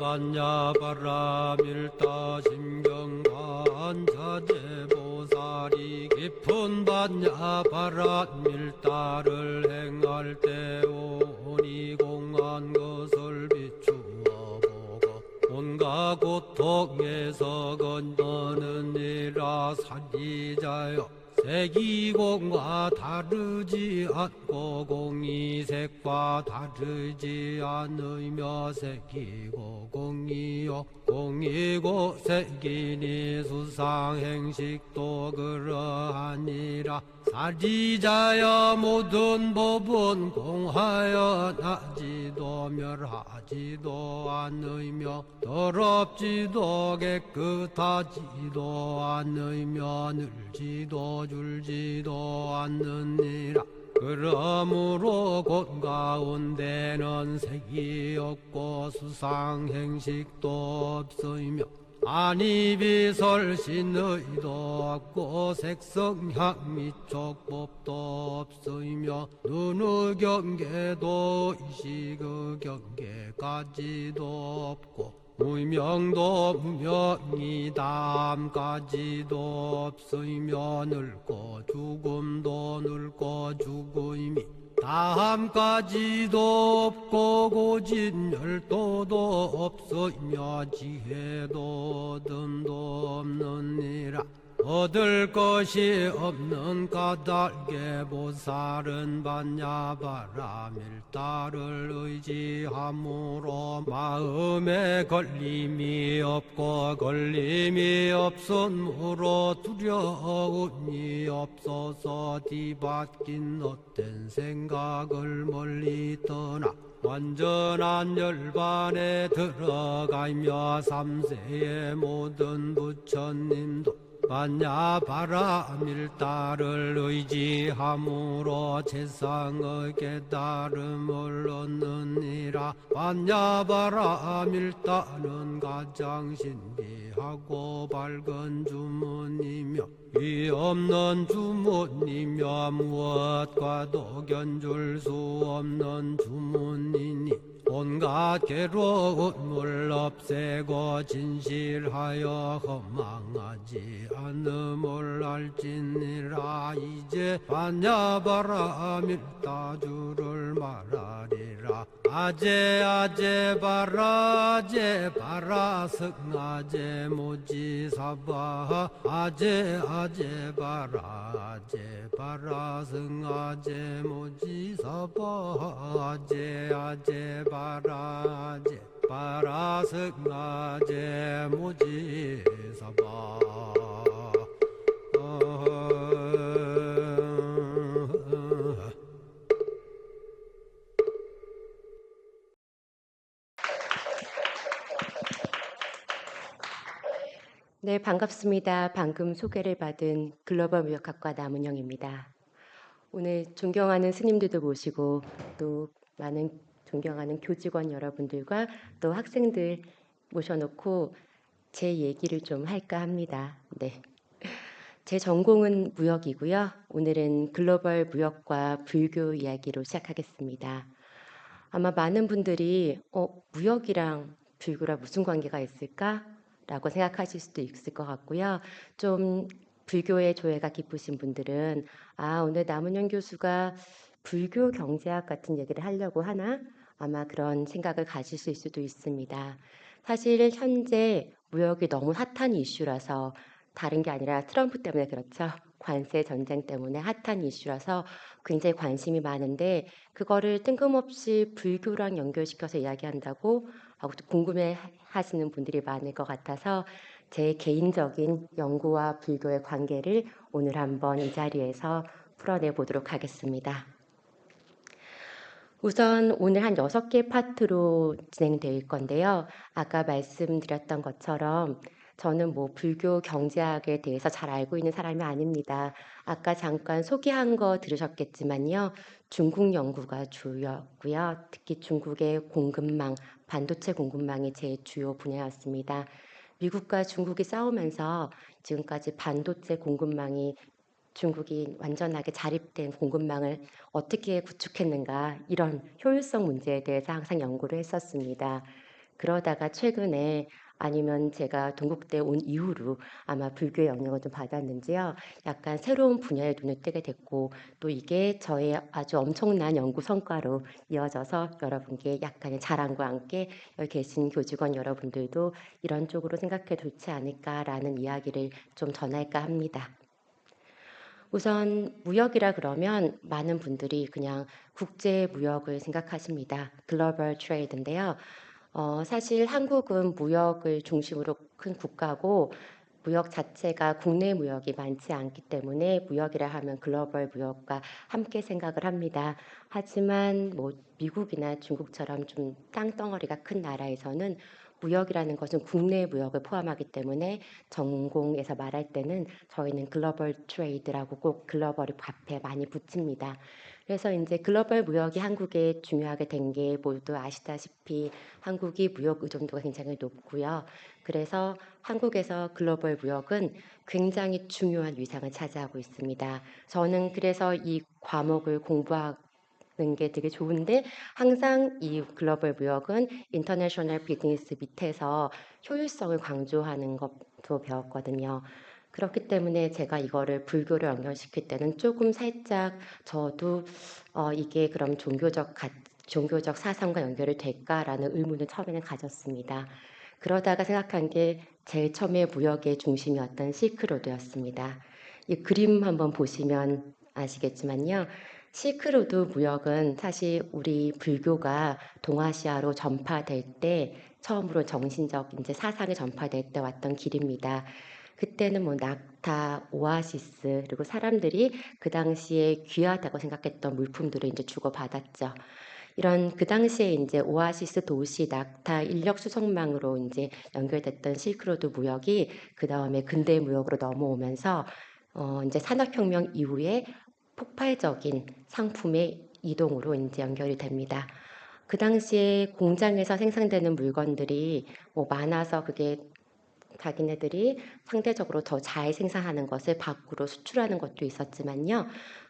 반야바라밀다 심경반자재보살이 깊은 반야바라밀다를 행할 때 오니 공한 것을 비추어 보고 온갖 고통에서 건너느니라. 사리자여, 색이공과 다르지 않고 공이색과 다르지 않으며 색이고 공이요 공이고 색이니 수상행식도 그러하니라. 사리자여, 모든 법은 공하여 나지도 멸하지도 않으며 더럽지도 깨끗하지도 않으며 늘지도 줄지도 않느니라. 그러므로 곳 가운데는 색이 없고 수상행식도 없으며 안이비설신의도 없고 색성향미 촉법도 없으며 눈의 경계도 의식의 경계까지도 없고 무명도 무명이 다함까지도 없으며 늙고 죽음도 늙고 죽음이 다함까지도 없고 고진열도도 없으며 지혜도 얻음도 없느니라. 얻을 것이 없는 까닭에 보살은 반야바라밀다를 의지함으로 마음에 걸림이 없고 걸림이 없으므로 두려움이 없어서 뒤바뀐 헛된 생각을 멀리 떠나 완전한 열반에 들어가며 삼세의 모든 부처님도 반야바라밀다를 의지함으로 세상의 깨달음을 얻느니라. 반야바라밀다는 가장 신비하고 밝은 주문이며 위없는 주문이며 무엇과도 견줄 수 없는 주문이니 온갖 괴로움을 없애고 진실하여 허망하지 않음을 알지니라. 이제 반야바라밀다주를 말하리라. 아제 아제 바라 아제 바라 승아제 모지사바 아제 아제 바라 아제 바라 승아제 모지사바 아제 아제 바라 아제 바라 승아제 모지사바. 네, 반갑습니다. 방금 소개를 받은 글로벌 무역학과 남은영입니다. 오늘 존경하는 스님들도 모시고 또 많은 존경하는 교직원 여러분들과 또 학생들 모셔놓고 제 얘기를 좀 할까 합니다. 네, 제 전공은 무역이고요. 오늘은 글로벌 무역과 불교 이야기로 시작하겠습니다. 아마 많은 분들이 무역이랑 불교랑 무슨 관계가 있을까? 라고 생각하실 수도 있을 것 같고요. 좀 불교의 조예가 깊으신 분들은 오늘 남은영 교수가 불교 경제학 같은 얘기를 하려고 하나? 아마 그런 생각을 가지실 수도 있습니다. 사실 현재 무역이 너무 핫한 이슈라서 다른 게 아니라 트럼프 때문에 그렇죠. 관세 전쟁 때문에 핫한 이슈라서 굉장히 관심이 많은데 그거를 뜬금없이 불교랑 연결시켜서 이야기한다고 하고 또 궁금해 하시는 분들이 많을 것 같아서 제 개인적인 연구와 불교의 관계를 오늘 한번 이 자리에서 풀어내 보도록 하겠습니다. 우선 오늘 한 6개 파트로 진행될 건데요. 아까 말씀드렸던 것처럼 저는 불교 경제학에 대해서 잘 알고 있는 사람이 아닙니다. 아까 잠깐 소개한 거 들으셨겠지만요. 중국 연구가 주였고요. 특히 중국의 공급망, 반도체 공급망이 제 주요 분야였습니다. 미국과 중국이 싸우면서 지금까지 반도체 공급망이 중국이 완전하게 자립된 공급망을 어떻게 구축했는가 이런 효율성 문제에 대해서 항상 연구를 했었습니다. 그러다가 최근에 아니면 제가 동국대 온 이후로 아마 불교의 영향을 좀 받았는지요. 약간 새로운 분야에 눈을 뜨게 됐고 또 이게 저의 아주 엄청난 연구 성과로 이어져서 여러분께 약간의 자랑과 함께 여기 계신 교직원 여러분들도 이런 쪽으로 생각해 좋지 않을까라는 이야기를 좀 전할까 합니다. 우선 무역이라 그러면 많은 분들이 그냥 국제 무역을 생각하십니다. 글로벌 트레이드인데요. 사실 한국은 무역을 중심으로 큰 국가고 무역 자체가 국내 무역이 많지 않기 때문에 무역이라 하면 글로벌 무역과 함께 생각을 합니다. 하지만 뭐 미국이나 중국처럼 좀 땅덩어리가 큰 나라에서는 무역이라는 것은 국내 무역을 포함하기 때문에 전공에서 말할 때는 저희는 글로벌 트레이드라고 꼭 글로벌이 앞에 많이 붙입니다. 그래서 이제 글로벌 무역이 한국에 중요하게 된 게 모두 아시다시피 한국이 무역 의존도가 굉장히 높고요. 그래서 한국에서 글로벌 무역은 굉장히 중요한 위상을 차지하고 있습니다. 저는 그래서 이 과목을 공부하는 게 되게 좋은데 항상 이 글로벌 무역은 인터내셔널 비즈니스 밑에서 효율성을 강조하는 것도 배웠거든요. 그렇기 때문에 제가 이거를 불교를 연결시킬 때는 조금 살짝 저도 이게 그럼 종교적 사상과 연결이 될까라는 의문을 처음에는 가졌습니다. 그러다가 생각한 게 제일 처음에 무역의 중심이었던 실크로드였습니다. 이 그림 한번 보시면 아시겠지만요. 실크로드 무역은 사실 우리 불교가 동아시아로 전파될 때 처음으로 정신적 이제 사상이 전파될 때 왔던 길입니다. 그때는 뭐 낙타, 오아시스 그리고 사람들이 그 당시에 귀하다고 생각했던 물품들을 이제 주고받았죠. 이런 그 당시에 이제 오아시스 도시, 낙타, 인력 수송망으로 이제 연결됐던 실크로드 무역이 그 다음에 근대 무역으로 넘어오면서 이제 산업혁명 이후에 폭발적인 상품의 이동으로 이제 연결이 됩니다. 그 당시에 공장에서 생산되는 물건들이 뭐 많아서 그게 자기네들이 상대적으로 더 잘 생산하는 것을 밖으로 수출하는 것도 있었지만요.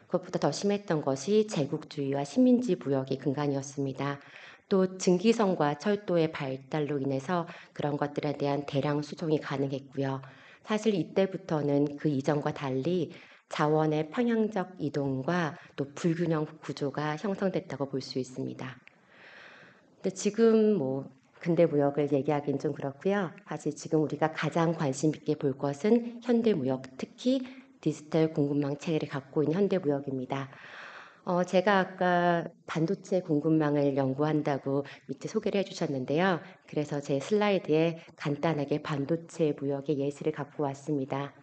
그것보다 더 심했던 것이 제국주의와 식민지 무역의 근간이었습니다. 또 증기선과 철도의 발달로 인해서 그런 것들에 대한 대량 수송이 가능했고요. 사실 이때부터는 그 이전과 달리 자원의 평형적 이동과 또 불균형 구조가 형성됐다고 볼 수 있습니다. 근데 지금 뭐 근대 무역을 얘기하기는 좀 그렇고요. 사실 지금 우리가 가장 관심 있게 볼 것은 현대 무역, 특히 디지털 공급망 체계를 갖고 있는 현대 무역입니다. 제가 아까 반도체 공급망을 연구한다고 밑에 소개를 해주셨는데요. 그래서 제 슬라이드에 간단하게 반도체 무역의 예시를 갖고 왔습니다.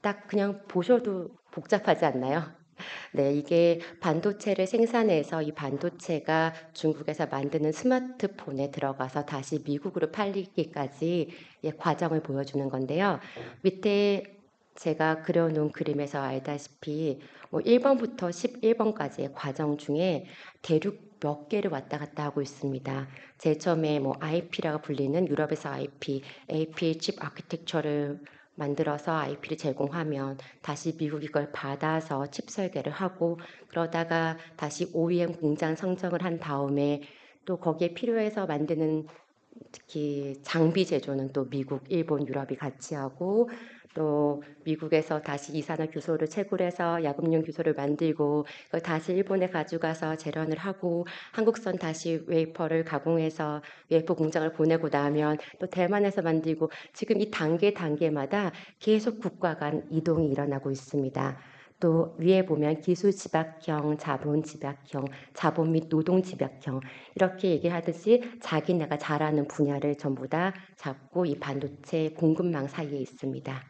딱 그냥 보셔도 복잡하지 않나요? 네, 이게 반도체를 생산해서 이 반도체가 중국에서 만드는 스마트폰에 들어가서 다시 미국으로 팔리기까지 과정을 보여주는 건데요. 밑에 제가 그려놓은 그림에서 알다시피 뭐 1번부터 11번까지의 과정 중에 대륙 몇 개를 왔다 갔다 하고 있습니다. 제일 처음에 뭐 IP라고 불리는 유럽에서 AP 칩 아키텍처를 만들어서 IP를 제공하면 다시 미국이 그걸 받아서 칩 설계를 하고 그러다가 다시 OEM 공장 선정을 한 다음에 또 거기에 필요해서 만드는 특히 장비 제조는 또 미국, 일본, 유럽이 같이 하고 또 미국에서 다시 이산화 규소를 채굴해서 야금용 규소를 만들고 그걸 다시 일본에 가져가서 재련을 하고 한국선 다시 웨이퍼를 가공해서 웨이퍼 공장을 보내고 나면 또 대만에서 만들고 지금 이 단계마다 계속 국가 간 이동이 일어나고 있습니다. 또 위에 보면 기술 집약형, 자본 집약형, 자본 및 노동 집약형 이렇게 얘기하듯이 자기네가 잘하는 분야를 전부 다 잡고 이 반도체 공급망 사이에 있습니다.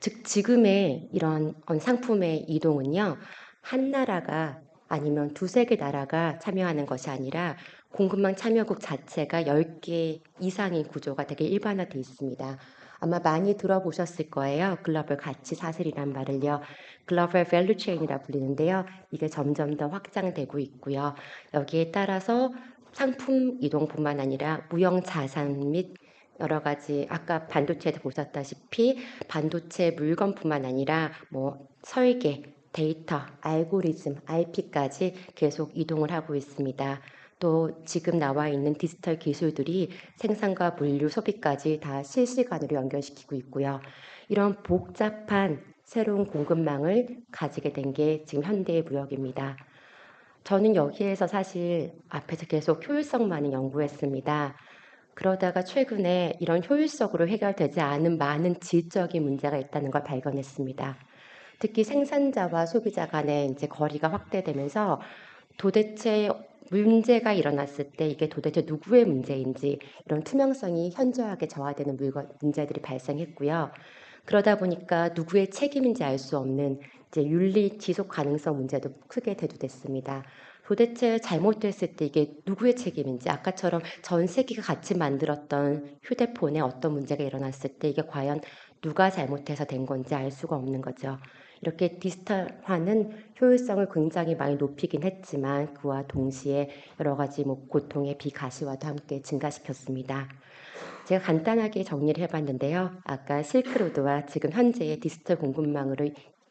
즉 지금의 이런 상품의 이동은요. 한 나라가 아니면 두세 개 나라가 참여하는 것이 아니라 공급망 참여국 자체가 10개 이상의 구조가 되게 일반화되어 있습니다. 아마 많이 들어보셨을 거예요. 글로벌 가치 사슬이란 말을요. 글로벌 밸류 체인이라 불리는데요. 이게 점점 더 확장되고 있고요. 여기에 따라서 상품 이동뿐만 아니라 무형 자산 및 여러 가지 아까 반도체에서 보셨다시피 반도체 물건뿐만 아니라 뭐 설계 데이터, 알고리즘, IP까지 계속 이동을 하고 있습니다. 또 지금 나와 있는 디지털 기술들이 생산과 물류, 소비까지 다 실시간으로 연결시키고 있고요. 이런 복잡한 새로운 공급망을 가지게 된 게 지금 현대의 무역입니다. 저는 여기에서 사실 앞에서 계속 효율성만을 연구했습니다. 그러다가 최근에 이런 효율적으로 해결되지 않은 많은 질적인 문제가 있다는 걸 발견했습니다. 특히 생산자와 소비자 간의 이제 거리가 확대되면서 도대체 문제가 일어났을 때 이게 도대체 누구의 문제인지 이런 투명성이 현저하게 저하되는 문제들이 발생했고요. 그러다 보니까 누구의 책임인지 알 수 없는 이제 윤리 지속 가능성 문제도 크게 대두됐습니다. 도대체 잘못됐을 때 이게 누구의 책임인지 아까처럼 전 세계가 같이 만들었던 휴대폰에 어떤 문제가 일어났을 때 이게 과연 누가 잘못해서 된 건지 알 수가 없는 거죠. 이렇게 디지털화는 효율성을 굉장히 많이 높이긴 했지만 그와 동시에 여러 가지 고통의 비가시화도 함께 증가시켰습니다. 제가 간단하게 정리를 해봤는데요. 아까 실크로드와 지금 현재의 디지털 공급망으로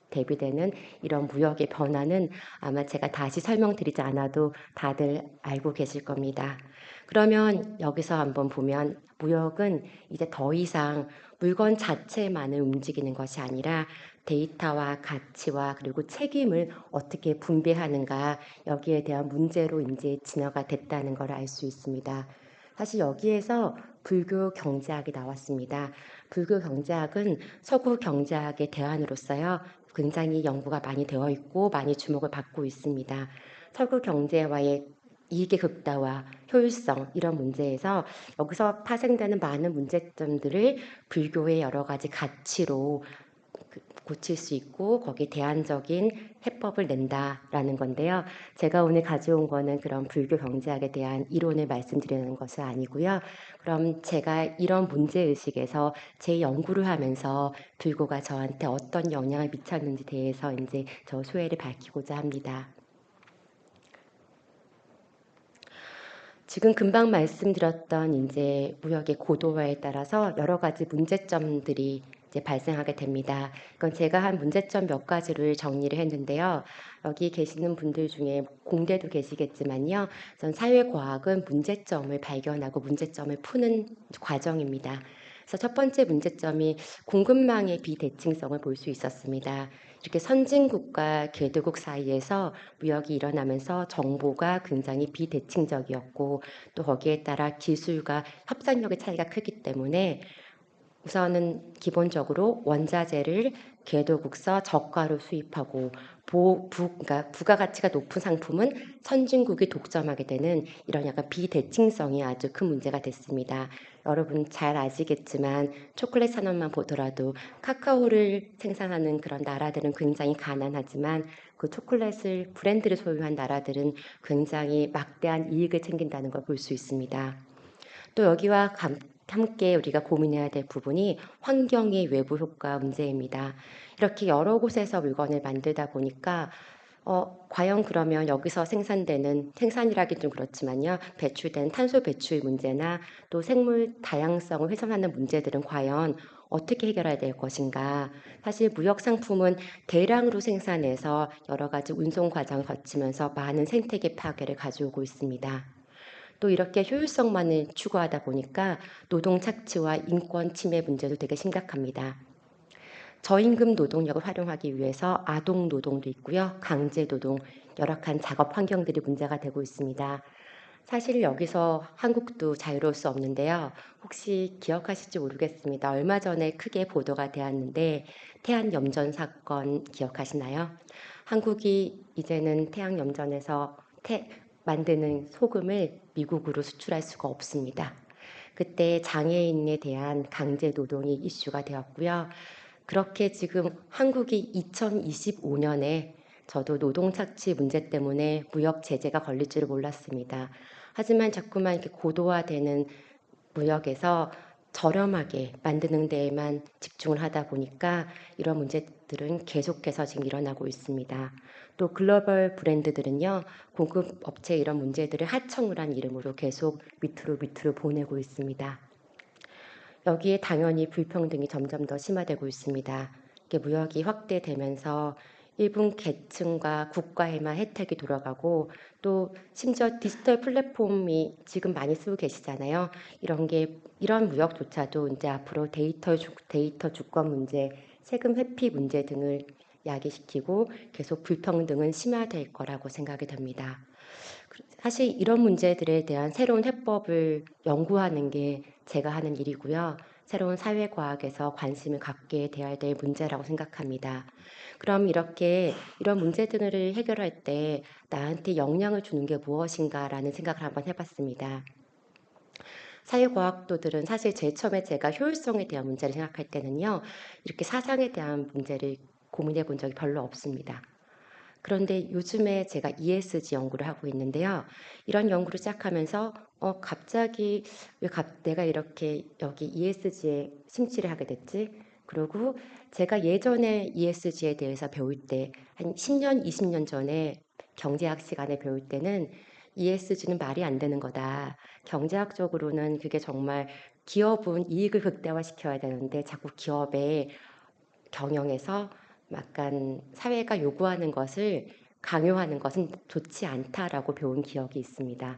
대비되는 이런 무역의 변화는 아마 제가 다시 설명드리지 않아도 다들 알고 계실 겁니다. 그러면 여기서 한번 보면 무역은 이제 더 이상 물건 자체만을 움직이는 것이 아니라 데이터와 가치와 그리고 책임을 어떻게 분배하는가 여기에 대한 문제로 이제 진화가 됐다는 걸 알 수 있습니다. 사실 여기에서 불교 경제학이 나왔습니다. 불교 경제학은 서구 경제학의 대안으로서요. 굉장히 연구가 많이 되어 있고 많이 주목을 받고 있습니다. 서구 경제와의 이익의 극다화, 효율성 이런 문제에서 여기서 파생되는 많은 문제점들을 불교의 여러 가지 가치로 고칠 수 있고 거기에 대안적인 해법을 낸다라는 건데요. 제가 오늘 가져온 거는 그런 불교 경제학에 대한 이론을 말씀드리는 것은 아니고요. 그럼 제가 이런 문제의식에서 제 연구를 하면서 불교가 저한테 어떤 영향을 미쳤는지 대해서 이제 저 소회를 밝히고자 합니다. 지금 금방 말씀드렸던 이제 무역의 고도화에 따라서 여러 가지 문제점들이 이제 발생하게 됩니다. 이건 제가 한 문제점 몇 가지를 정리를 했는데요. 여기 계시는 분들 중에 공대도 계시겠지만요. 전 사회과학은 문제점을 발견하고 문제점을 푸는 과정입니다. 그래서 첫 번째 문제점이 공급망의 비대칭성을 볼 수 있었습니다. 이렇게 선진국과 개도국 사이에서 무역이 일어나면서 정보가 굉장히 비대칭적이었고 또 거기에 따라 기술과 협상력의 차이가 크기 때문에 우선은 기본적으로 원자재를 개도국서 저가로 수입하고 그러니까 부가가치가 높은 상품은 선진국이 독점하게 되는 이런 약간 비대칭성이 아주 큰 문제가 됐습니다. 여러분 잘 아시겠지만 초콜릿 산업만 보더라도 카카오를 생산하는 그런 나라들은 굉장히 가난하지만 그 초콜릿을 브랜드를 소유한 나라들은 굉장히 막대한 이익을 챙긴다는 걸 볼 수 있습니다. 또 여기와 함께 우리가 고민해야 될 부분이 환경의 외부 효과 문제입니다. 이렇게 여러 곳에서 물건을 만들다 보니까 과연 그러면 여기서 생산이라기 좀 그렇지만요. 배출된 탄소 배출 문제나 또 생물 다양성을 훼손하는 문제들은 과연 어떻게 해결해야 될 것인가. 사실 무역 상품은 대량으로 생산해서 여러 가지 운송 과정을 거치면서 많은 생태계 파괴를 가져오고 있습니다. 또 이렇게 효율성만을 추구하다 보니까 노동 착취와 인권 침해 문제도 되게 심각합니다. 저임금 노동력을 활용하기 위해서 아동 노동도 있고요. 강제 노동, 열악한 작업 환경들이 문제가 되고 있습니다. 사실 여기서 한국도 자유로울 수 없는데요. 혹시 기억하실지 모르겠습니다. 얼마 전에 크게 보도가 되었는데 태안염전 사건 기억하시나요? 한국이 이제는 태양염전에서 만드는 소금을 미국으로 수출할 수가 없습니다. 그때 장애인에 대한 강제 노동이 이슈가 되었고요. 그렇게 지금 한국이 2025년에 저도 노동 착취 문제 때문에 무역 제재가 걸릴 줄을 몰랐습니다. 하지만 자꾸만 이렇게 고도화되는 무역에서 저렴하게 만드는 데에만 집중을 하다 보니까 이런 문제들은 계속해서 지금 일어나고 있습니다. 또 글로벌 브랜드들은요, 공급 업체 이런 문제들을 하청물한 이름으로 계속 밑으로 보내고 있습니다. 여기에 당연히 불평등이 점점 더 심화되고 있습니다. 이게 무역이 확대되면서 일부 계층과 국가에만 혜택이 돌아가고 또 심지어 디지털 플랫폼이 지금 많이 쓰고 계시잖아요. 이런 무역조차도 이제 앞으로 데이터 주권 문제, 세금 회피 문제 등을 야기시키고 계속 불평등은 심화될 거라고 생각이 됩니다. 사실 이런 문제들에 대한 새로운 해법을 연구하는 게 제가 하는 일이고요. 새로운 사회과학에서 관심을 갖게 돼야 될 문제라고 생각합니다. 그럼 이런 문제들을 해결할 때 나한테 영향을 주는 게 무엇인가라는 생각을 한번 해봤습니다. 사회과학도들은 사실 제일 처음에 제가 효율성에 대한 문제를 생각할 때는요, 이렇게 사상에 대한 문제를 고민해 본 적이 별로 없습니다. 그런데 요즘에 제가 ESG 연구를 하고 있는데요. 이런 연구를 시작하면서 갑자기 내가 이렇게 여기 ESG에 심취를 하게 됐지? 그리고 제가 예전에 ESG에 대해서 배울 때 한 10년, 20년 전에 경제학 시간에 배울 때는 ESG는 말이 안 되는 거다. 경제학적으로는 그게 정말 기업은 이익을 극대화시켜야 되는데 자꾸 기업의 경영에서 약간 사회가 요구하는 것을 강요하는 것은 좋지 않다라고 배운 기억이 있습니다.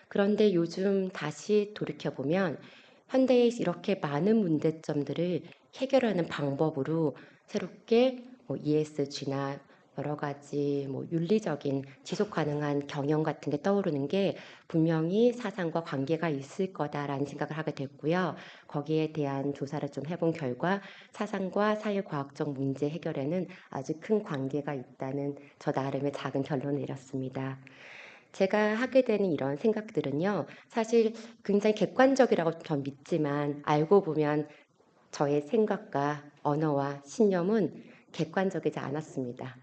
그런데 요즘 다시 돌이켜보면 현대에 이렇게 많은 문제점들을 해결하는 방법으로 새롭게 ESG나 여러 가지 윤리적인 지속 가능한 경영 같은 게 떠오르는 게 분명히 사상과 관계가 있을 거다라는 생각을 하게 됐고요. 거기에 대한 조사를 좀 해본 결과 사상과 사회과학적 문제 해결에는 아주 큰 관계가 있다는 저 나름의 작은 결론을 내렸습니다. 제가 하게 되는 이런 생각들은요, 사실 굉장히 객관적이라고 전 믿지만 알고 보면 저의 생각과 언어와 신념은 객관적이지 않았습니다.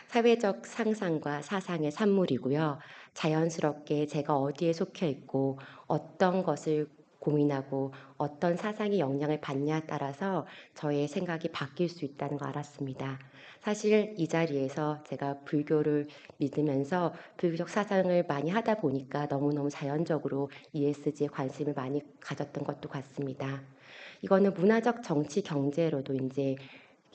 사회적 상상과 사상의 산물이고요. 자연스럽게 제가 어디에 속해 있고 어떤 것을 고민하고 어떤 사상이 영향을 받냐에 따라서 저의 생각이 바뀔 수 있다는 걸 알았습니다. 사실 이 자리에서 제가 불교를 믿으면서 불교적 사상을 많이 하다 보니까 너무너무 자연적으로 ESG에 관심을 많이 가졌던 것도 같습니다. 이거는 문화적 정치 경제로도 이제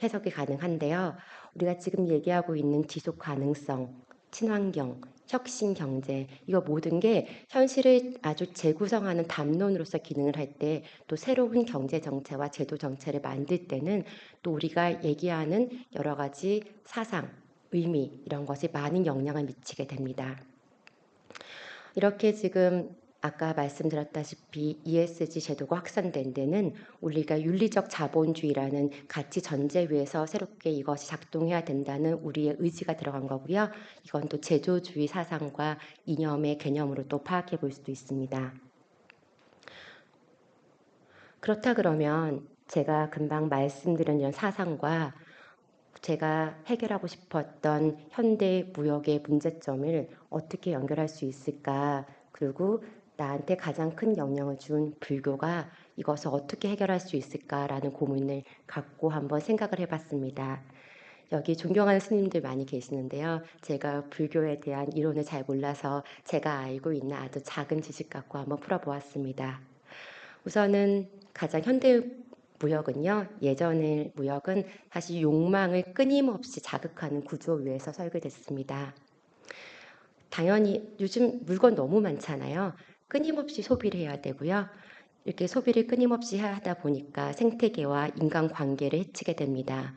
해석이 가능한데요. 우리가 지금 얘기하고 있는 지속 가능성, 친환경, 혁신 경제, 이거 모든 게 현실을 아주 재구성하는 담론으로서 기능을 할 때 또 새로운 경제 정체와 제도 정체를 만들 때는 또 우리가 얘기하는 여러 가지 사상, 의미 이런 것이 많은 영향을 미치게 됩니다. 이렇게 지금 아까 말씀드렸다시피 ESG 제도가 확산된 데는 우리가 윤리적 자본주의라는 가치 전제 위에서 새롭게 이것이 작동해야 된다는 우리의 의지가 들어간 거고요. 이건 또 제조주의 사상과 이념의 개념으로 또 파악해 볼 수도 있습니다. 그렇다 그러면 제가 금방 말씀드린 이런 사상과 제가 해결하고 싶었던 현대 무역의 문제점을 어떻게 연결할 수 있을까? 그리고 나한테 가장 큰 영향을 준 불교가 이것을 어떻게 해결할 수 있을까라는 고민을 갖고 한번 생각을 해봤습니다. 여기 존경하는 스님들 많이 계시는데요. 제가 불교에 대한 이론을 잘 몰라서 제가 알고 있는 아주 작은 지식 갖고 한번 풀어보았습니다. 우선은 가장 현대 무역은요. 예전의 무역은 사실 욕망을 끊임없이 자극하는 구조 위에서 설계됐습니다. 당연히 요즘 물건 너무 많잖아요. 끊임없이 소비를 해야 되고요. 이렇게 소비를 끊임없이 하다 보니까 생태계와 인간관계를 해치게 됩니다.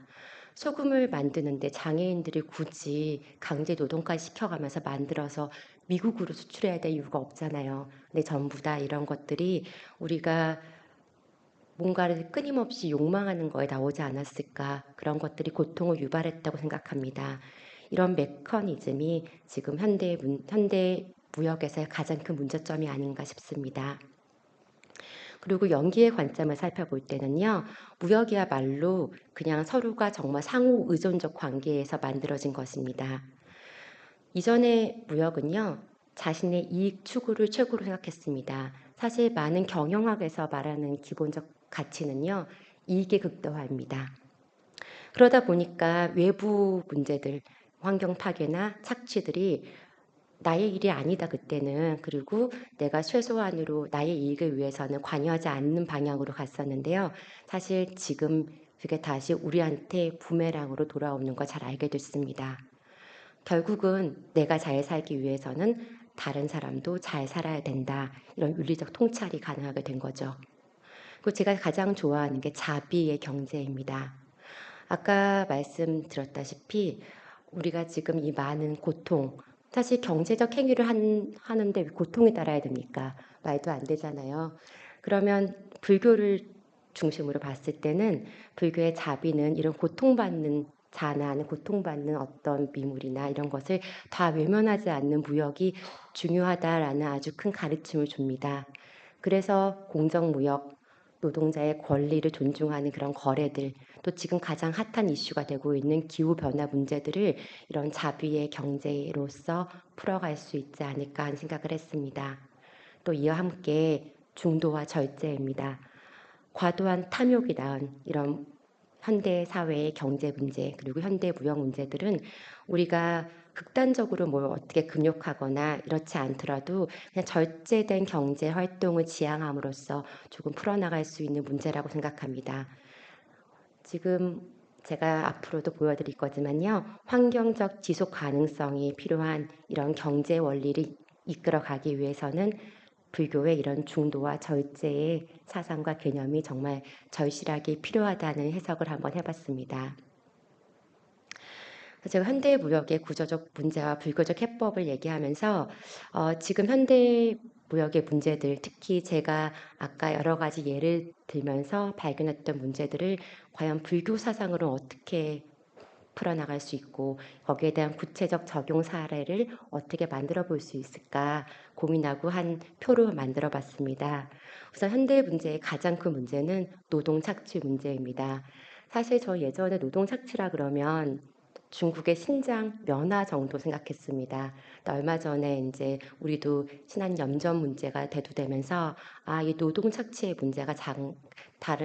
소금을 만드는데 장애인들이 굳이 강제 노동까지 시켜가면서 만들어서 미국으로 수출해야 될 이유가 없잖아요. 근데 전부 다 이런 것들이 우리가 뭔가를 끊임없이 욕망하는 거에 나오지 않았을까. 그런 것들이 고통을 유발했다고 생각합니다. 이런 메커니즘이 지금 현대 무역에서의 가장 큰 문제점이 아닌가 싶습니다. 그리고 연기의 관점을 살펴볼 때는요, 무역이야말로 그냥 서로가 정말 상호 의존적 관계에서 만들어진 것입니다. 이전의 무역은요, 자신의 이익 추구를 최고로 생각했습니다. 사실 많은 경영학에서 말하는 기본적 가치는요, 이익의 극대화입니다. 그러다 보니까 외부 문제들, 환경 파괴나 착취들이 나의 일이 아니다 그때는. 그리고 내가 최소한으로 나의 이익을 위해서는 관여하지 않는 방향으로 갔었는데요. 사실 지금 그게 다시 우리한테 부메랑으로 돌아오는 걸 잘 알게 됐습니다. 결국은 내가 잘 살기 위해서는 다른 사람도 잘 살아야 된다. 이런 윤리적 통찰이 가능하게 된 거죠. 그리고 제가 가장 좋아하는 게 자비의 경제입니다. 아까 말씀드렸다시피 우리가 지금 이 많은 고통, 사실 경제적 행위를 하는데 왜 고통이 따라야 됩니까? 말도 안 되잖아요. 그러면 불교를 중심으로 봤을 때는 불교의 자비는 이런 고통받는 자난, 고통받는 어떤 미물이나 이런 것을 다 외면하지 않는 무역이 중요하다라는 아주 큰 가르침을 줍니다. 그래서 공정무역, 노동자의 권리를 존중하는 그런 거래들, 또 지금 가장 핫한 이슈가 되고 있는 기후변화 문제들을 이런 자비의 경제로서 풀어갈 수 있지 않을까 하는 생각을 했습니다. 또 이와 함께 중도와 절제입니다. 과도한 탐욕이 낳은 이런 현대 사회의 경제 문제 그리고 현대 무역 문제들은 우리가 극단적으로 뭘 어떻게 금욕하거나 이렇지 않더라도 그냥 절제된 경제 활동을 지향함으로써 조금 풀어나갈 수 있는 문제라고 생각합니다. 지금 제가 앞으로도 보여드릴 거지만요. 환경적 지속 가능성이 필요한 이런 경제 원리를 이끌어가기 위해서는 불교의 이런 중도와 절제의 사상과 개념이 정말 절실하게 필요하다는 해석을 한번 해봤습니다. 제가 현대 무역의 구조적 문제와 불교적 해법을 얘기하면서 지금 현대 무역의 문제들, 특히 제가 아까 여러 가지 예를 들면서 발견했던 문제들을 과연 불교 사상으로 어떻게 풀어나갈 수 있고 거기에 대한 구체적 적용 사례를 어떻게 만들어 볼 수 있을까 고민하고 한 표로 만들어 봤습니다. 우선 현대 문제의 가장 큰 문제는 노동 착취 문제입니다. 사실 저 예전에 노동 착취라 그러면 중국의 신장 면화 정도 생각했습니다. 얼마 전에 이제 우리도 신한 염전 문제가 대두되면서 이 노동 착취의 문제가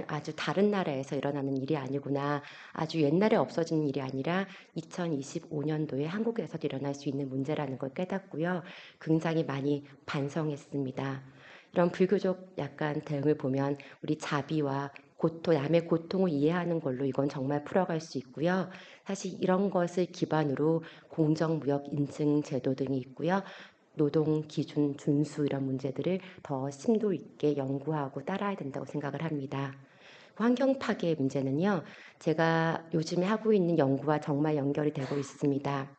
아주 다른 나라에서 일어나는 일이 아니구나. 아주 옛날에 없어진 일이 아니라 2025년도에 한국에서도 일어날 수 있는 문제라는 걸 깨닫고요. 굉장히 많이 반성했습니다. 이런 불교적 약간 대응을 보면 우리 자비와 고통, 남의 고통을 이해하는 걸로 이건 정말 풀어갈 수 있고요. 사실 이런 것을 기반으로 공정무역 인증 제도 등이 있고요. 노동 기준 준수 이런 문제들을 더 심도 있게 연구하고 따라야 된다고 생각을 합니다. 환경 파괴의 문제는요. 제가 요즘에 하고 있는 연구와 정말 연결이 되고 있습니다.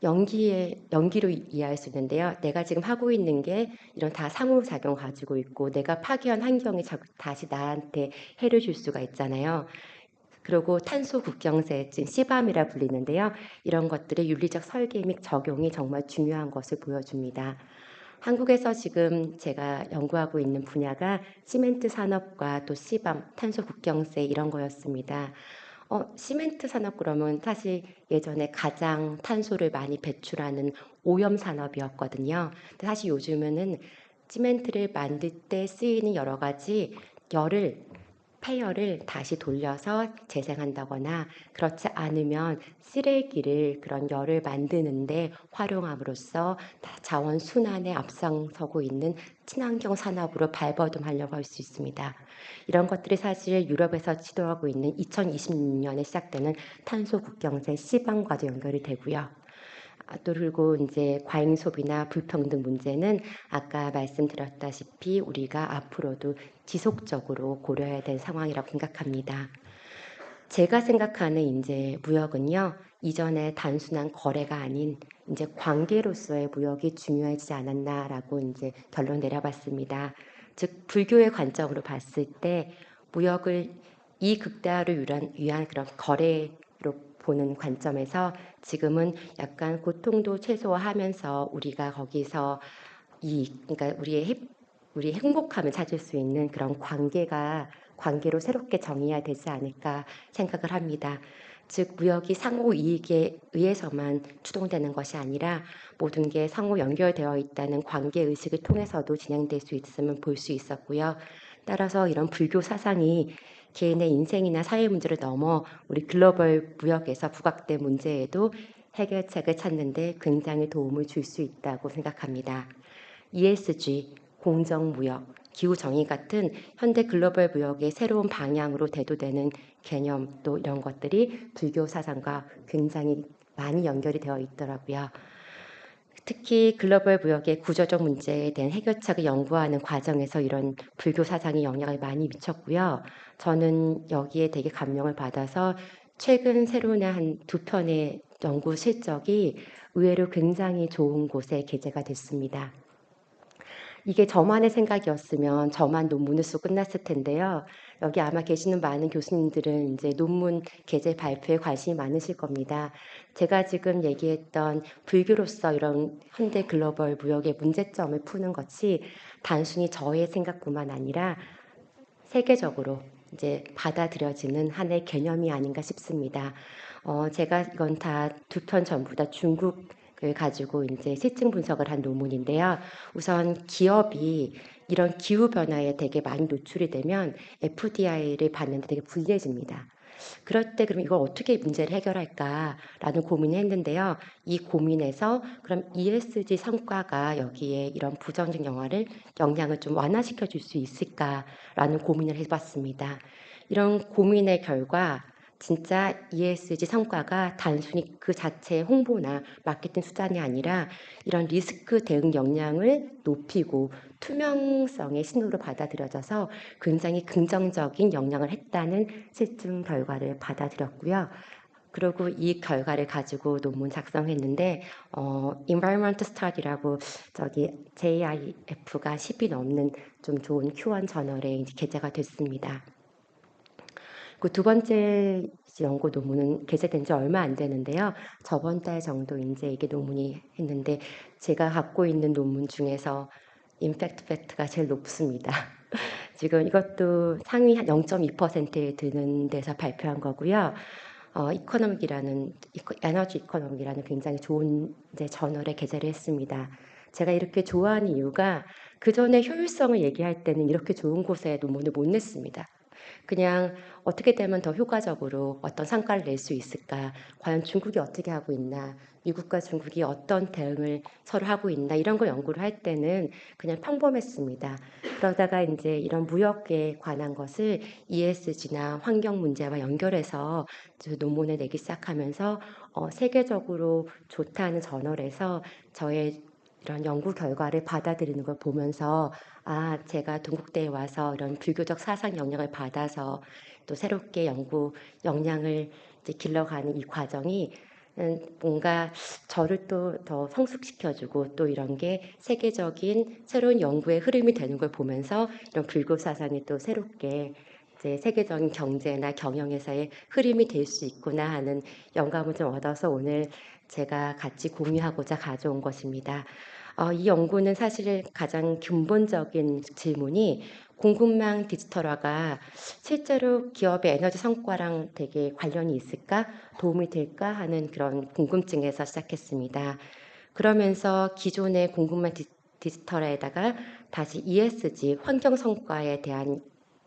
연기로 이해할 수 있는데요. 내가 지금 하고 있는 게 이런 다 상호작용 가지고 있고 내가 파괴한 환경이 다시 나한테 해를 줄 수가 있잖아요. 그리고 탄소 국경세증 CBAM이라 불리는데요. 이런 것들의 윤리적 설계 및 적용이 정말 중요한 것을 보여줍니다. 한국에서 지금 제가 연구하고 있는 분야가 시멘트 산업과 또 CBAM, 탄소 국경세 이런 거였습니다. 시멘트 산업 그러면 사실 예전에 가장 탄소를 많이 배출하는 오염 산업이었거든요. 근데 사실 요즘에는 시멘트를 만들 때 쓰이는 여러 가지 폐열을 다시 돌려서 재생한다거나 그렇지 않으면 쓰레기를 그런 열을 만드는데 활용함으로써 자원 순환에 앞장서고 있는 친환경 산업으로 발버둥하려고 할 수 있습니다. 이런 것들이 사실 유럽에서 시도하고 있는 2026년에 시작되는 탄소 국경세 CBAM과도 연결이 되고요. 또 그리고 이제 과잉 소비나 불평등 문제는 아까 말씀드렸다시피 우리가 앞으로도 지속적으로 고려해야 될 상황이라고 생각합니다. 제가 생각하는 이제 무역은요, 이전에 단순한 거래가 아닌 이제 관계로서의 무역이 중요하지 않았나라고 이제 결론 내려봤습니다. 즉 불교의 관점으로 봤을 때 무역을 이익극대화를 위한 그런 거래로 보는 관점에서 지금은 약간 고통도 최소화하면서 우리가 거기서 그러니까 우리 행복함을 찾을 수 있는 그런 관계로 새롭게 정의해야 되지 않을까 생각을 합니다. 즉 무역이 상호 이익에 의해서만 추동되는 것이 아니라 모든 게 상호 연결되어 있다는 관계 의식을 통해서도 진행될 수 있음을 볼 수 있었고요. 따라서 이런 불교 사상이 개인의 인생이나 사회 문제를 넘어 우리 글로벌 무역에서 부각된 문제에도 해결책을 찾는 데 굉장히 도움을 줄 수 있다고 생각합니다. ESG, 공정무역, 기후 정의 같은 현대 글로벌 무역의 새로운 방향으로 대두되는 개념 또 이런 것들이 불교 사상과 굉장히 많이 연결이 되어 있더라고요. 특히 글로벌 무역의 구조적 문제에 대한 해결책을 연구하는 과정에서 이런 불교 사상이 영향을 많이 미쳤고요. 저는 여기에 되게 감명을 받아서 최근 새로 낸 한 두 편의 연구 실적이 의외로 굉장히 좋은 곳에 게재가 됐습니다. 이게 저만의 생각이었으면 저만 논문을 쓰고 끝났을 텐데요. 여기 아마 계시는 많은 교수님들은 이제 논문 게재 발표에 관심이 많으실 겁니다. 제가 지금 얘기했던 불교로서 이런 현대 글로벌 무역의 문제점을 푸는 것이 단순히 저의 생각뿐만 아니라 세계적으로 이제 받아들여지는 하나의 개념이 아닌가 싶습니다. 제가 이건 다 두 편 전부 다 중국을 가지고 이제 실증 분석을 한 논문인데요. 우선 기업이 이런 기후 변화에 되게 많이 노출이 되면 FDI를 받는데 되게 불리해집니다. 그럴 때 그럼 이걸 어떻게 문제를 해결할까라는 고민을 했는데요. 이 고민에서 그럼 ESG 성과가 여기에 이런 부정적 영향을 좀 완화시켜 줄 수 있을까라는 고민을 해봤습니다. 이런 고민의 결과 진짜 ESG 성과가 단순히 그 자체의 홍보나 마케팅 수단이 아니라 이런 리스크 대응 역량을 높이고 투명성의 신호로 받아들여져서 굉장히 긍정적인 영향을 했다는 실증 결과를 받아들였고요. 그리고 이 결과를 가지고 논문 작성했는데 Environmental Study라고 저기 JIF가 10이 넘는 좀 좋은 Q1 저널에 이제 게재가 됐습니다. 그 두 번째 연구 논문은 게재된 지 얼마 안 되는데요. 저번 달 정도 이제 이게 논문이 했는데 제가 갖고 있는 논문 중에서 임팩트 팩트가 제일 높습니다. 지금 이것도 상위 한 0.2%에 드는 데서 발표한 거고요. 에너지 이코노믹이라는 굉장히 좋은 이제 저널에 게재를 했습니다. 제가 이렇게 좋아하는 이유가 그 전에 효율성을 얘기할 때는 이렇게 좋은 곳에 논문을 못 냈습니다. 그냥 어떻게 되면 더 효과적으로 어떤 성과를 낼 수 있을까? 과연 중국이 어떻게 하고 있나? 미국과 중국이 어떤 대응을 서로 하고 있나? 이런 걸 연구를 할 때는 그냥 평범했습니다. 그러다가 이제 이런 무역에 관한 것을 ESG나 환경 문제와 연결해서 논문을 내기 시작하면서 세계적으로 좋다는 저널에서 저의 이런 연구 결과를 받아들이는 걸 보면서 제가 동국대에 와서 이런 불교적 사상 영향을 받아서 또 새롭게 연구 역량을 이제 길러가는 이 과정이 뭔가 저를 또 더 성숙시켜주고 또 이런 게 세계적인 새로운 연구의 흐름이 되는 걸 보면서 이런 불교 사상이 또 새롭게 이제 세계적인 경제나 경영에서의 흐름이 될 수 있구나 하는 영감을 좀 얻어서 오늘 제가 같이 공유하고자 가져온 것입니다. 이 연구는 사실 가장 근본적인 질문이 공급망 디지털화가 실제로 기업의 에너지 성과랑 되게 관련이 있을까? 도움이 될까? 하는 그런 궁금증에서 시작했습니다. 그러면서 기존의 공급망 디지털화에다가 다시 ESG 환경 성과에 대한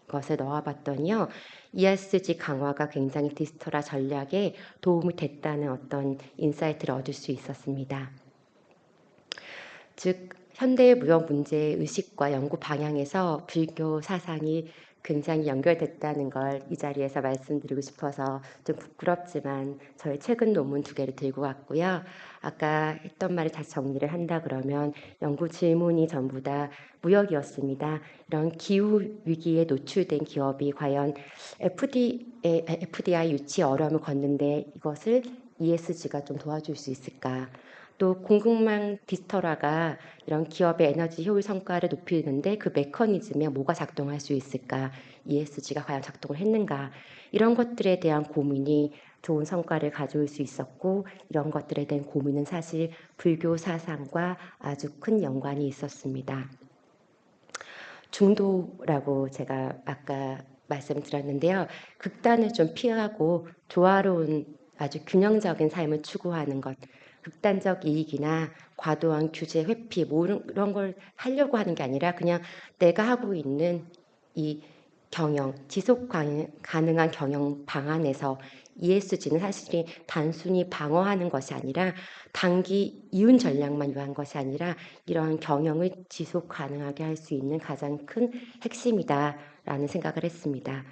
것을 넣어봤더니요. ESG 강화가 굉장히 디지털화 전략에 도움이 됐다는 어떤 인사이트를 얻을 수 있었습니다. 즉 현대의 무역 문제의 의식과 연구 방향에서 불교 사상이 굉장히 연결됐다는 걸 이 자리에서 말씀드리고 싶어서 좀 부끄럽지만 저의 최근 논문 두 개를 들고 왔고요. 아까 했던 말을 다시 정리를 한다 그러면 연구 질문이 전부 다 무역이었습니다. 이런 기후 위기에 노출된 기업이 과연 FDI 유치 어려움을 걷는데 이것을 ESG가 좀 도와줄 수 있을까? 또 공급망 디지털화가 이런 기업의 에너지 효율 성과를 높이는데 그 메커니즘에 뭐가 작동할 수 있을까? ESG가 과연 작동을 했는가? 이런 것들에 대한 고민이 좋은 성과를 가져올 수 있었고 이런 것들에 대한 고민은 사실 불교 사상과 아주 큰 연관이 있었습니다. 중도라고 제가 아까 말씀드렸는데요. 극단을 좀 피하고 조화로운 아주 균형적인 삶을 추구하는 것. 극단적 이익이나 과도한 규제 회피 뭐 이런 걸 하려고 하는 게 아니라 그냥 내가 하고 있는 이 경영, 지속 가능한 경영 방안에서 ESG는 사실 단순히 방어하는 것이 아니라 단기 이윤 전략만 위한 것이 아니라 이런 경영을 지속 가능하게 할 수 있는 가장 큰 핵심이다라는 생각을 했습니다.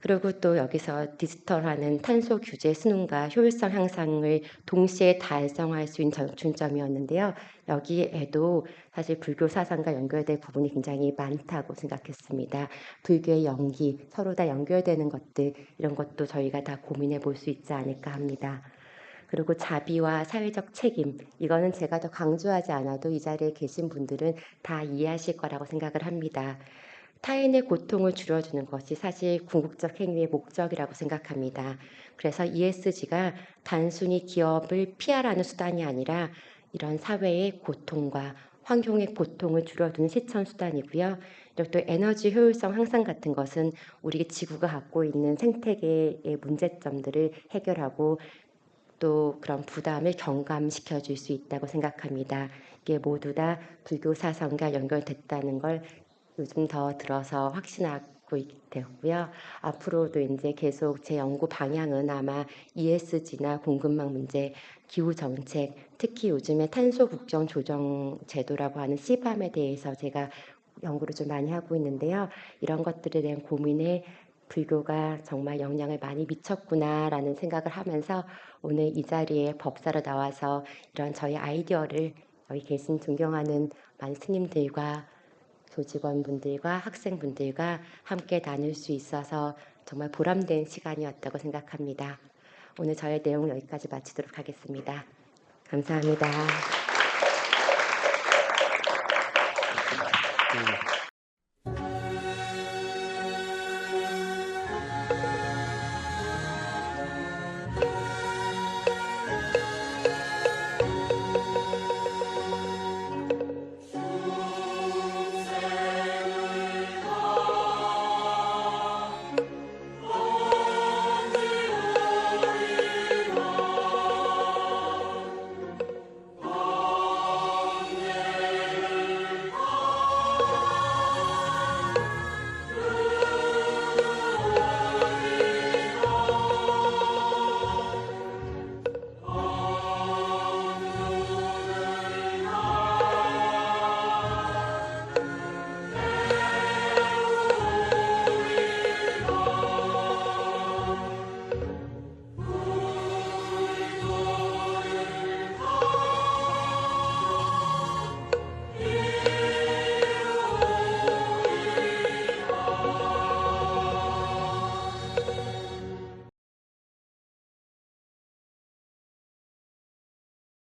그리고 또 여기서 디지털화는 탄소 규제 수능과 효율성 향상을 동시에 달성할 수 있는 중점이었는데요. 여기에도 사실 불교 사상과 연결될 부분이 굉장히 많다고 생각했습니다. 불교의 연기, 서로 다 연결되는 것들, 이런 것도 저희가 다 고민해 볼 수 있지 않을까 합니다. 그리고 자비와 사회적 책임, 이거는 제가 더 강조하지 않아도 이 자리에 계신 분들은 다 이해하실 거라고 생각을 합니다. 타인의 고통을 줄여주는 것이 사실 궁극적 행위의 목적이라고 생각합니다. 그래서 ESG가 단순히 기업을 피하라는 수단이 아니라 이런 사회의 고통과 환경의 고통을 줄여두는 실천 수단이고요. 그리고 또 에너지 효율성 향상 같은 것은 우리 지구가 갖고 있는 생태계의 문제점들을 해결하고 또 그런 부담을 경감시켜 줄 수 있다고 생각합니다. 이게 모두 다 불교 사상과 연결됐다는 걸 요즘 더 들어서 확신하고 있게 되었고요. 앞으로도 이제 계속 제 연구 방향은 아마 ESG나 공급망 문제, 기후 정책, 특히 요즘에 탄소 국정 조정 제도라고 하는 CBAM에 대해서 제가 연구를 좀 많이 하고 있는데요. 이런 것들에 대한 고민에 불교가 정말 영향을 많이 미쳤구나라는 생각을 하면서 오늘 이 자리에 법사로 나와서 이런 저희 아이디어를 여기 계신 존경하는 많은 스님들과 교직원분들과 학생분들과 함께 나눌 수 있어서 정말 보람된 시간이었다고 생각합니다. 오늘 저의 내용 여기까지 마치도록 하겠습니다. 감사합니다.